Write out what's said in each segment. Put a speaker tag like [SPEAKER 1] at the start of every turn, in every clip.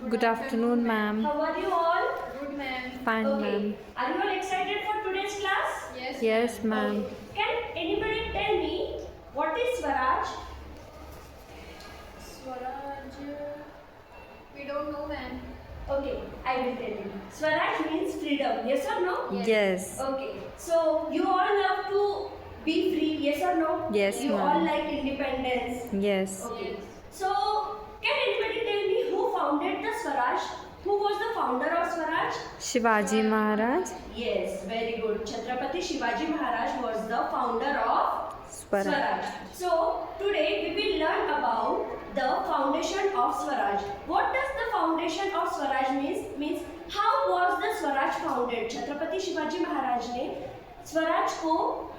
[SPEAKER 1] Good afternoon, ma'am.
[SPEAKER 2] How are you all?
[SPEAKER 3] Good, ma'am.
[SPEAKER 1] Fine,
[SPEAKER 2] Okay.
[SPEAKER 1] ma'am.
[SPEAKER 2] Are you all excited for today's class?
[SPEAKER 3] Yes.
[SPEAKER 1] Yes, ma'am.
[SPEAKER 2] Okay. Can anybody tell me what is Swaraj?
[SPEAKER 3] Swaraj. We don't know, ma'am.
[SPEAKER 2] Okay, I will tell you. Swaraj means freedom. Yes or no?
[SPEAKER 1] Yes.
[SPEAKER 2] Okay. So you all love to be free. Yes or no?
[SPEAKER 1] Yes,
[SPEAKER 2] You
[SPEAKER 1] ma'am.
[SPEAKER 2] all like independence.
[SPEAKER 1] Yes.
[SPEAKER 2] Okay.
[SPEAKER 3] Yes.
[SPEAKER 2] So can anybody tell me who founded the Swaraj? Who was the founder of Swaraj?
[SPEAKER 1] Shivaji Maharaj.
[SPEAKER 2] Yes, very good. Chhatrapati Shivaji Maharaj was the founder of
[SPEAKER 1] Swaraj.
[SPEAKER 2] Swaraj. So today we will learn about the foundation of Swaraj. What does the foundation of Swaraj means how was the Swaraj founded? Chhatrapati Shivaji Maharaj ने स्वराज को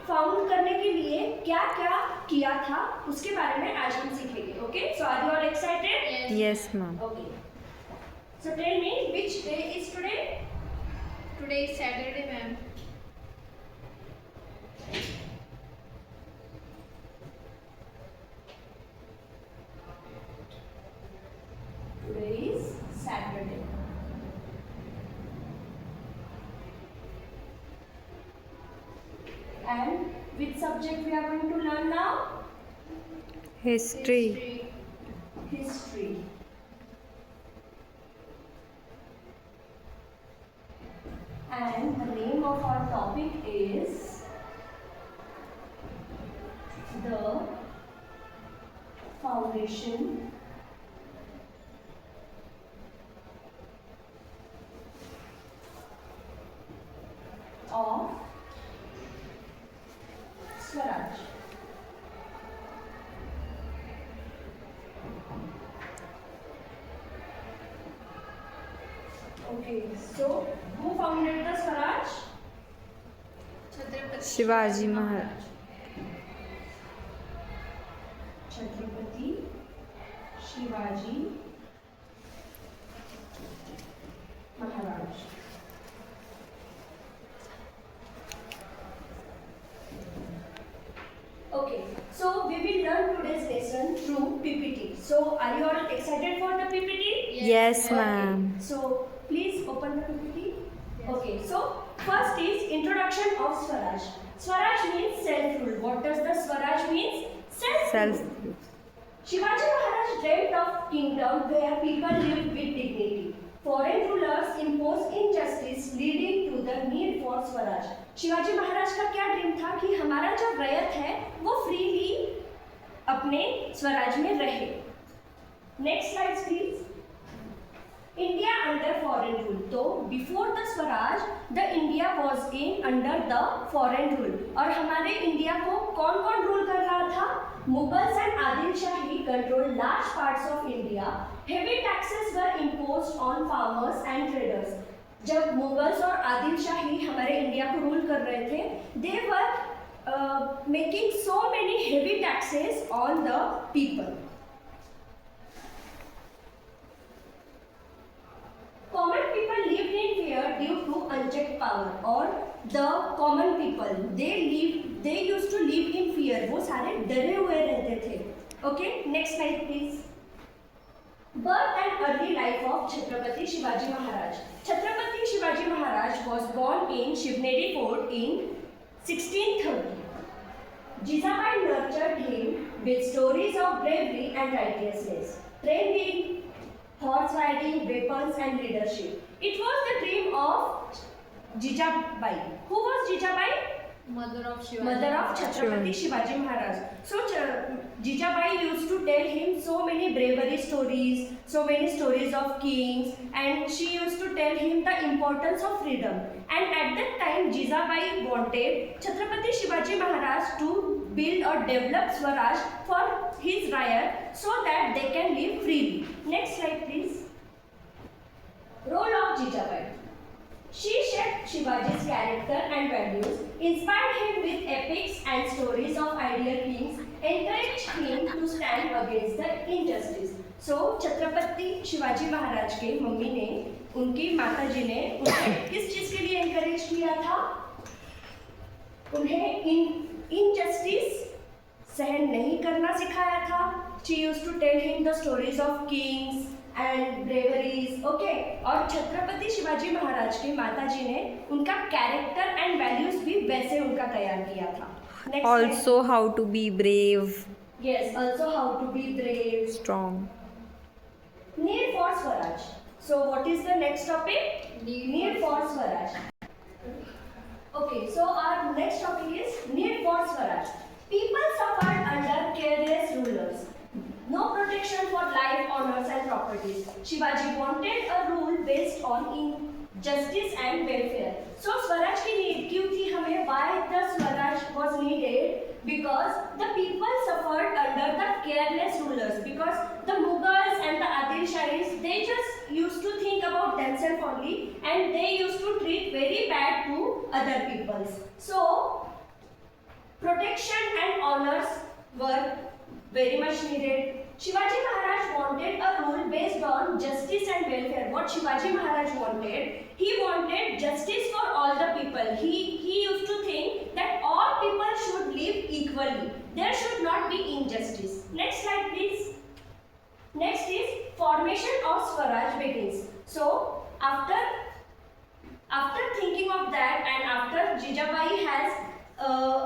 [SPEAKER 2] found करने के लिए क्या क्या किया था उसके बारे में आज हम सीखेंगे. Okay, so are you all excited?
[SPEAKER 1] Yes, ma'am.
[SPEAKER 2] Okay. So tell me which day is today?
[SPEAKER 3] Today is Saturday, ma'am.
[SPEAKER 2] Today is Saturday. And which subject we are going to learn now?
[SPEAKER 1] History.
[SPEAKER 2] History. And the name of our topic is the foundation of Swaraj. Okay, so who founded the Swaraj?
[SPEAKER 3] Chhatrapati
[SPEAKER 1] Shivaji Maharaj.
[SPEAKER 2] Chhatrapati Shivaji Maharaj. Okay, so we will learn today's lesson through PPT. So are you all excited for the PPT?
[SPEAKER 1] Yes,
[SPEAKER 2] Okay,
[SPEAKER 1] ma'am.
[SPEAKER 2] so please open the PPT.
[SPEAKER 3] Yes.
[SPEAKER 2] Okay, so first is introduction of Swaraj. Swaraj means self-rule. What does the Swaraj means? Self-rule.
[SPEAKER 1] Self.
[SPEAKER 2] Shivaji Maharaj dreamt of kingdom where people lived with dignity. Foreign rulers imposed injustice leading to the need for Swaraj. Shivaji Maharaj का क्या dream था कि हमारा जो रयत है वो freely अपने स्वराज में रहे. Next slide please. India under foreign rule. तो before the Swaraj the India was in under the foreign rule. और हमारे इंडिया को कौन कौन रूल कर रहा था? Mughals and Adil shahi control large parts of India. Heavy taxes were imposed on farmers and traders. जब मुगल्स और आदिल शाही हमारे इंडिया को रूल कर रहे थे, they were making so many heavy taxes on the people. Common people lived in fear due to unchecked power. और the common people they used to live in fear. वो सारे डरे हुए रहते थे. Okay, next slide please. Birth and early life of Chhatrapati Shivaji Maharaj. Chhatrapati Shivaji Maharaj was born in Shivneri Fort in 1630. Jijabai nurtured him with stories of bravery and righteousness, trained in horse riding, weapons and leadership. It was the dream of Jijabai. Who was Jijabai?
[SPEAKER 3] Mother of Shivaji.
[SPEAKER 2] Mother of Chhatrapati Shivaji Maharaj. So Jijabai used to tell him so many bravery stories, so many stories of kings, and she used to tell him the importance of freedom. And at that time Jijabai wanted Chhatrapati Shivaji Maharaj to build or develop Swaraj for his rayat so that they can live freely. Next slide please. Role of Jijabai. She shaped Shivaji's character and values, inspired him with epics and stories of ideal kings, encouraged him to stand against the injustice. So Chhatrapati Shivaji Maharaj के mummy ने, उनकी माता जी ने उन्हें किस चीज के लिए encourage किया था? उन्हें injustice सहन नहीं करना सिखाया था. She used to tell him the stories of kings and braveries. Okay, और छत्रपति शिवाजी महाराज की माताजी ने उनका कैरेक्टर एंड वैल्यूज भी वैसे उनका तैयार किया था. Next
[SPEAKER 1] Also, how to be brave,
[SPEAKER 2] slide. Yes, also how to be brave.
[SPEAKER 1] strong.
[SPEAKER 2] Need for Swaraj. So what is the next topic? Need for Swaraj. Okay, so our next topic is need for Swaraj. People suffered under careless rulers. No protection for life, honors and properties. Shivaji wanted a rule based on justice and welfare. So Swaraj की need क्यों थी हमें? Why the Swaraj was needed? Because the people suffered under the careless rulers. Because the Mughals and the Adil Shahis, they just used to think about themselves only, and they used to treat very bad to other peoples. So protection and honors were very much needed. Shivaji Maharaj wanted a rule based on justice and welfare. What Shivaji Maharaj wanted, he wanted justice for all the people. He used to think that all people should live equally. There should not be injustice. Next slide please. Next is formation of Swaraj begins. So after thinking of that, and after Jijabai has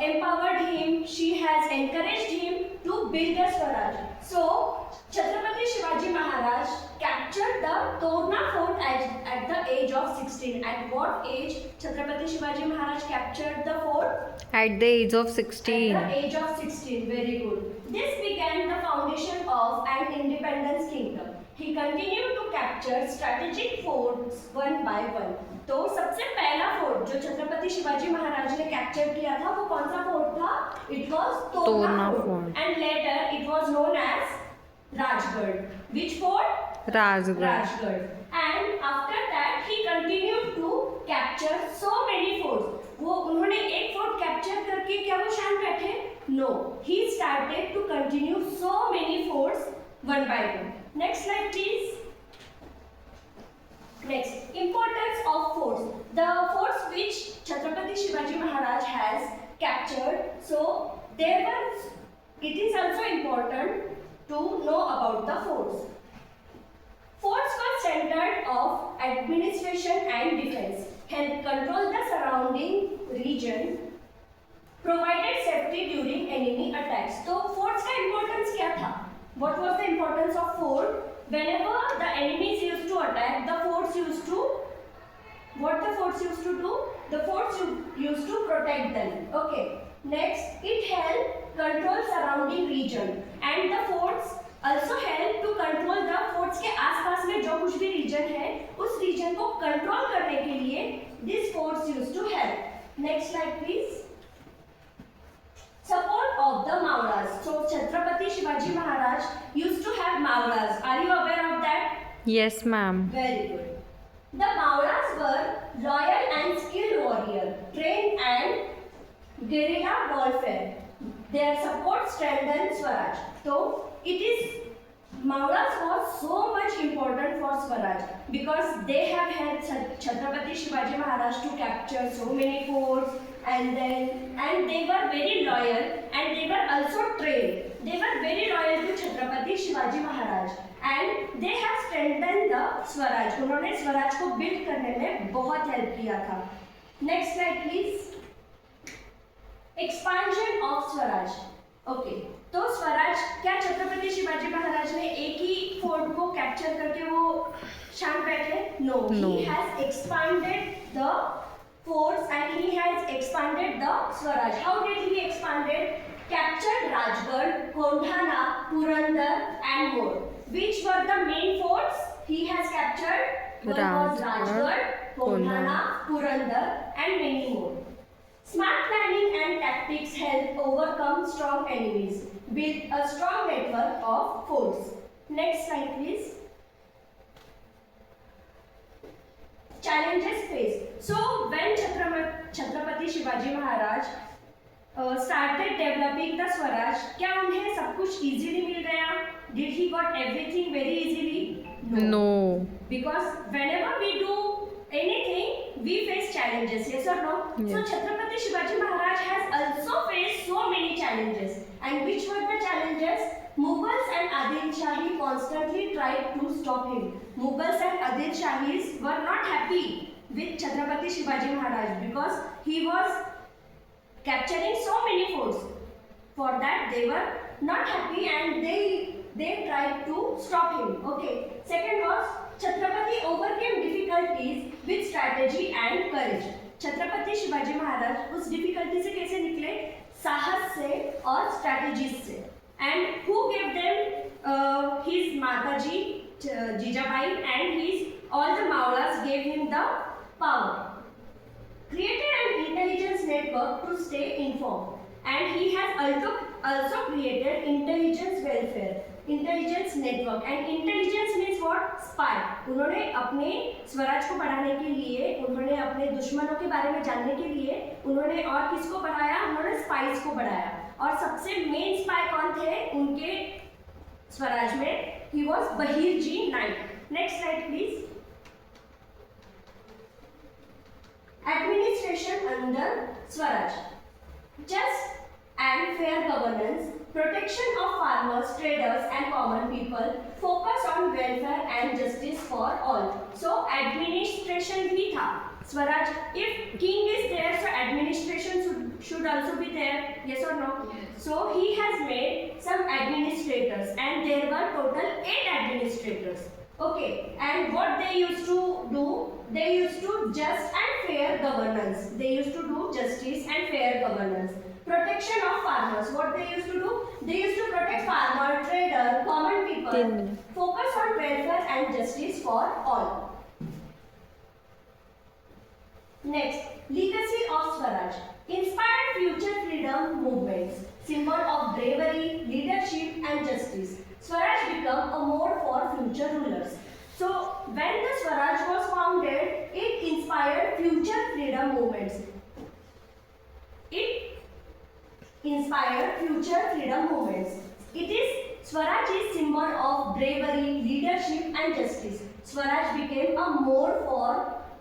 [SPEAKER 2] empowered him, she has encouraged him to build a Swaraj. So Chhatrapati Shivaji Maharaj captured the Torna fort at the age of 16. At what age Chhatrapati Shivaji Maharaj captured the fort?
[SPEAKER 1] At the age of 16.
[SPEAKER 2] At the age of 16. Very good. This began the foundation of an independent kingdom. He continued to capture strategic forts one by one. तो सबसे पहला fort जो छत्रपति शिवाजी महाराज ने capture किया था वो कौन सा फोर्ट था? It was Torna fort, and later it was known as Rajgarh. Which fort?
[SPEAKER 1] Rajgarh.
[SPEAKER 2] Rajgarh. And after that he continued to capture so many forts. वो उन्होंने एक फोर्ट कैप्चर करके क्या वो शांत बैठे? No. He started to continue so many forts one by one. Next slide please. Next, importance of forts. The forts which Chhatrapati Shivaji Maharaj has captured, so it is also important to know about the forts. Forts were centered of administration and defense, helped control the surrounding region, provided safety during enemy attacks. So forts का importance क्या था? What was the importance of fort? Whenever the enemies used to attack, the forts used to, what the forts used to do? The forts used to protect them. Okay. Next, it helped control surrounding region, and the forts also help to control the forts के आसपास में जो कुछ भी region है, उस region को control करने के लिए these forts used to help. Next slide please. Support of the Mauras. So Chhatrapati Shivaji Maharaj used to have Mauras. Are you aware of that?
[SPEAKER 1] Yes, ma'am.
[SPEAKER 2] Very good. The Mauras were loyal and skilled warrior, trained and guerrilla warfare. Their support strengthened Swaraj. So it is Mauras was so much important for Swaraj because they have helped Chhatrapati Shivaji Maharaj to capture so many forts, and they were very loyal, and they were also trained. They were very loyal to Chhatrapati Shivaji Maharaj, and they have strengthened the Swaraj. उन्होंने स्वराज को build करने में बहुत help किया था. Next slide please. Expansion of Swaraj. Okay. तो स्वराज क्या छत्रपति शिवाजी महाराज ने एक ही फोर्ट को कैप्चर करके वो शांत बैठे? No. He has expanded the forts and he has expanded the Swaraj. How did he expand it? Captured Rajgarh, Kondhana, Purandar and more. Which were the main forts he has captured? One was Rajgarh, Kondhana, Purandar and many more. Smart planning and tactics help overcome strong enemies. Build a strong network of forts. Next slide please. Challenges faced. So when Chhatrapati Shivaji Maharaj started developing the Swaraj, क्या उन्हें सब कुछ easily मिल गया? Did he got everything very easily?
[SPEAKER 1] No.
[SPEAKER 2] Because whenever we do anything, we face challenges. Yes or no?
[SPEAKER 1] Yes.
[SPEAKER 2] So Chhatrapati Shivaji Maharaj has also faced so many challenges. And which were the challenges? Mughals and Adil Shahi constantly tried to stop stop him. Mughals and Adil Shahis were not happy with Chhatrapati Shivaji Maharaj because he was capturing so many forts. For that they were not happy and they tried to stop him. Okay. Second was Chhatrapati overcame difficulties with strategy and courage. Chhatrapati Shivaji Maharaj उस difficulty से कैसे निकले? साहस से और strategies से. And who gave them? His mataji Jijabai and his all the Mavlas gave him the power. Created an intelligence network to stay informed, and he has also created intelligence welfare, intelligence network. And intelligence means what? Spy. उन्होंने अपने स्वराज को बढ़ाने के लिए, उन्होंने अपने दुश्मनों के बारे में जानने के लिए, उन्होंने और किसको बढ़ाया? उन्होंने स्पाइस को बढ़ाया. और सबसे मेन स्पाई कौन थे उनके स्वराज में? He was Bahir ji Naik. Next slide please. Administration under Swaraj. Just and fair governance, protection of farmers, traders and common people, focus on welfare and justice for all. So administration भी था. Swaraj, if king is there, so administration should also be there. Yes or no?
[SPEAKER 3] Yes.
[SPEAKER 2] So he has made some administrators and there were total 8 administrators. Okay, and what they used to do? They used to just and fair governance. They used to do justice and fair governance. Protection of farmers. What they used to do? They used to protect farmer, trader, common people. Focus on welfare and justice for all. Next, legacy of Swaraj. Inspired future freedom movements. Symbol of bravery, leadership and justice. Swaraj became a mode for future rulers. So, when the Swaraj was founded, it inspired future freedom movements. It inspired future freedom movements. It is Swaraj is symbol of bravery, leadership and justice. Swaraj became a mode for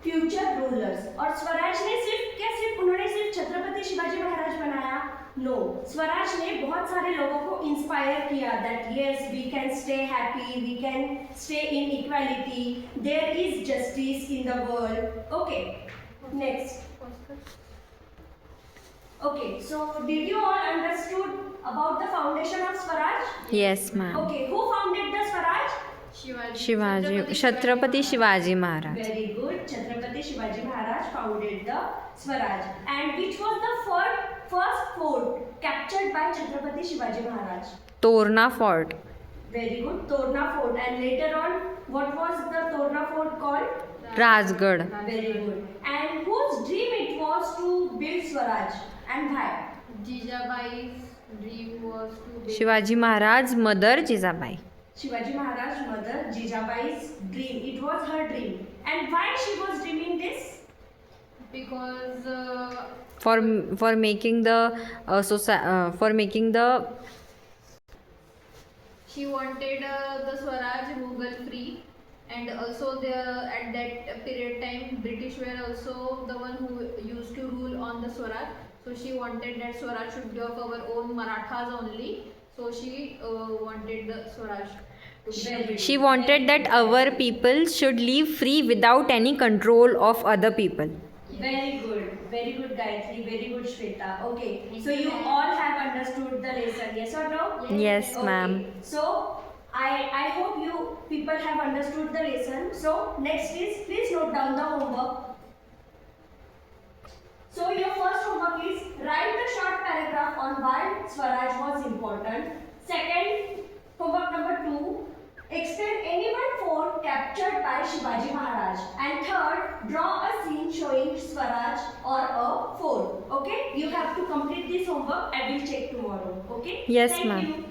[SPEAKER 2] future rulers. और स्वराज ने सिर्फ उन्होंने सिर्फ छत्रपति शिवाजी महाराज बनाया? No. Swaraj ने बहुत सारे लोगों को इंस्पायर किया that yes, we can stay happy, we can stay in equality, there is justice in the world. Okay. Next. Okay, so did you all understood about the foundation of Swaraj?
[SPEAKER 1] Yes, ma'am.
[SPEAKER 2] Okay, who founded the Swaraj?
[SPEAKER 1] Shivaji Chhatrapati Shivaji Maharaj.
[SPEAKER 2] Very good. Chhatrapati Shivaji Maharaj founded the Swaraj. And which was the first fort captured by Chhatrapati Shivaji Maharaj?
[SPEAKER 1] Torna fort.
[SPEAKER 2] Very good. Torna Fort. And later on, what was the Torna Fort called?
[SPEAKER 1] Rajgarh.
[SPEAKER 2] Very good. And whose dream it was to build Swaraj and why?
[SPEAKER 3] Jijabai's dream was to build.
[SPEAKER 1] Shivaji Maharaj mother Jijabai.
[SPEAKER 2] Shivaji Maharaj mother Jijabai's dream. It was her dream. And why she was dreaming this?
[SPEAKER 3] Because
[SPEAKER 1] for making the
[SPEAKER 3] she wanted the Swaraj Mughal free, and also at that period time British were also the one who used to rule on the Swaraj. So she wanted that Swaraj should be of our own Marathas only. So she wanted the Swaraj to be.
[SPEAKER 1] she wanted that our people should live free without any control of other people.
[SPEAKER 2] Very good Gayatri, very good Shweta. Okay, so you all have understood the lesson, yes or no?
[SPEAKER 1] Yes,
[SPEAKER 2] Okay.
[SPEAKER 1] ma'am.
[SPEAKER 2] So I hope you people have understood the lesson. So next is, please note down the homework. So your first homework is write the short paragraph on why Swaraj was important. Second, homework number 2, explain any one fort captured by Shivaji Maharaj. And third, draw a scene showing Swaraj or a fort. Okay, you have to complete this homework. I will check tomorrow. Okay.
[SPEAKER 1] Yes,
[SPEAKER 2] Thank
[SPEAKER 1] ma'am.
[SPEAKER 2] you.